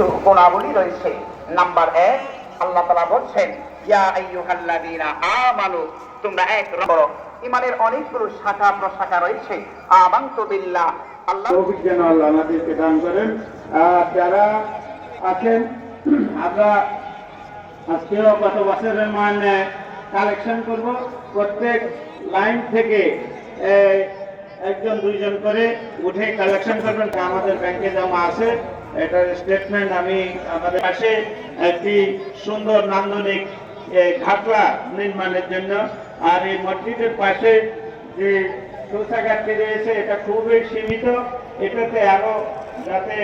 কিছু গুণাবলী রয়েছে। নাম্বার 1, আল্লাহ তাআলা বলছেন ইয়া আইয়ুহাল্লাযীনা আমানু, তোমরা এক করো। ঈমানের অনেকগুলো শাখা প্রশাখা রয়েছে। আমানতু বিল্লাহ, আল্লাহ তৌফিক আল্লাহ আমাদেরকে দান করেন। যারা আছেন, আমরা আজকেও গত বছরের মানে কালেকশন করব। প্রত্যেক লাইন থেকে একজন দুইজন করে উঠে কালেকশন করবেন। আমাদের ব্যাংকে জমা আছে, এটার স্টেটমেন্ট আমি আমাদের পাশে একটি সুন্দর নান্দনিক ঘাটলা নির্মাণের জন্য, আর এই মসজিদের পাশে যে শৌচাগারটি রয়েছে এটা খুবই সীমিত, এটাতে আরো যাতে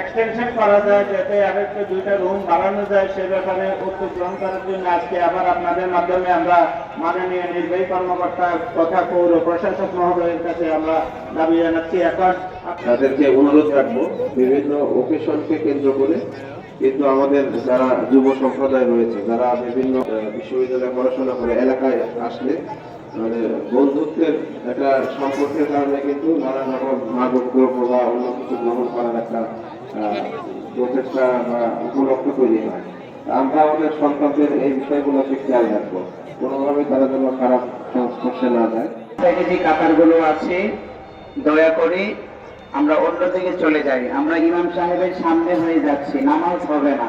এক্সটেনশন করা যায়, যাতে আরো একটু 2টা রুম বাড়ানো যায়, সে ব্যাপারে উদ্যোগ গ্রহণ করার জন্য আজকে আবার আপনাদের মাধ্যমে আমরা মাননীয় নির্বাহী কর্মকর্তা তথা পৌর প্রশাসক মহোদয়ের কাছে আমরা দাবি জানাচ্ছি। এখন তাদেরকে অনুরোধ রাখবো বিভিন্ন ওকেশনকে কেন্দ্র করে কিন্তু আমাদের যারা যুব সম্প্রদায় রয়েছে, যারা বিভিন্ন বিশ্ববিদ্যালয়ে পড়াশোনা করে এলাকায় আসলে মানে বন্ধুত্বের একটা সম্পর্কের কারণে কিন্তু নানান রকম মাদক দ্রব্য বা অন্য কিছু গ্রহণ করার একটা প্রচেষ্টা বা উপলক্ষ তৈরি হয়। আমরা আমাদের সন্তানদের এই বিষয়গুলোকে খেয়াল রাখবো, কোনোভাবে তারা যেন খারাপ সংস্পর্শে না যায়। যে কাতারগুলো আছে দয়া করে আমরা অন্যদিকে চলে যাই। আমরা ইমাম সাহেবের সামনে হয়ে যাচ্ছি, নামাজ হবে না।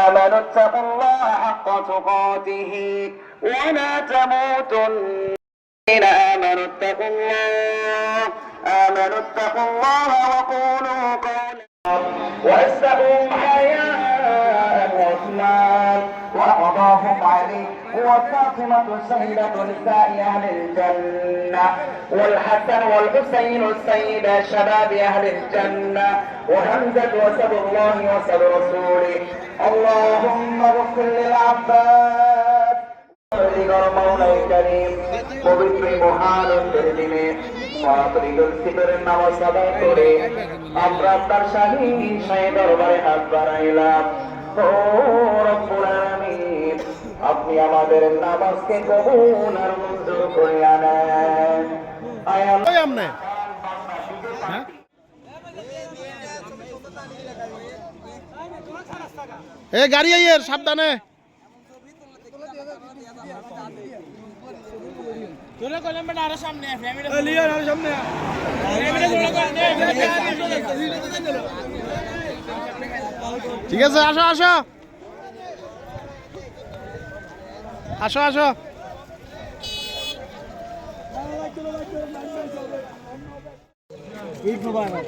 آمنوا اتقوا الله حق تقاته ولا تموتن. آمنوا اتقوا الله وقولوا قولا واسألوا حياء عثمان وقضاهم عليه وفاطمة سيدة نساء أهل الجنة والحسن والحسين السيد شباب أهل الجنة وحمزة وسب الله وسب رسوله. اللهم اغفر للعباس مولاي كريم পবিত্র মহানন্দের দিনে ঈদুল ফিতরের নামাজ আদায় করে আমরা আপনার শাহী দরবারে হাত বাড়াইলাম। ও রব্বুল আলামিন, আপনি আমাদের নামাজকে কবুল আর মঞ্জুর করে আনেন। আয় আল্লাহ। এ গাড়ি আইয়ের সাবধানে। ঠিক আছে, আসো আসো আসো আসো। ঈদ মুবারক।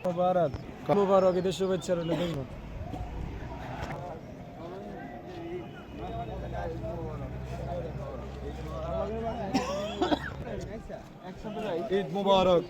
মুবারক মুবারক, ঈদের শুভেচ্ছা রইল। ঈদ মুবারক।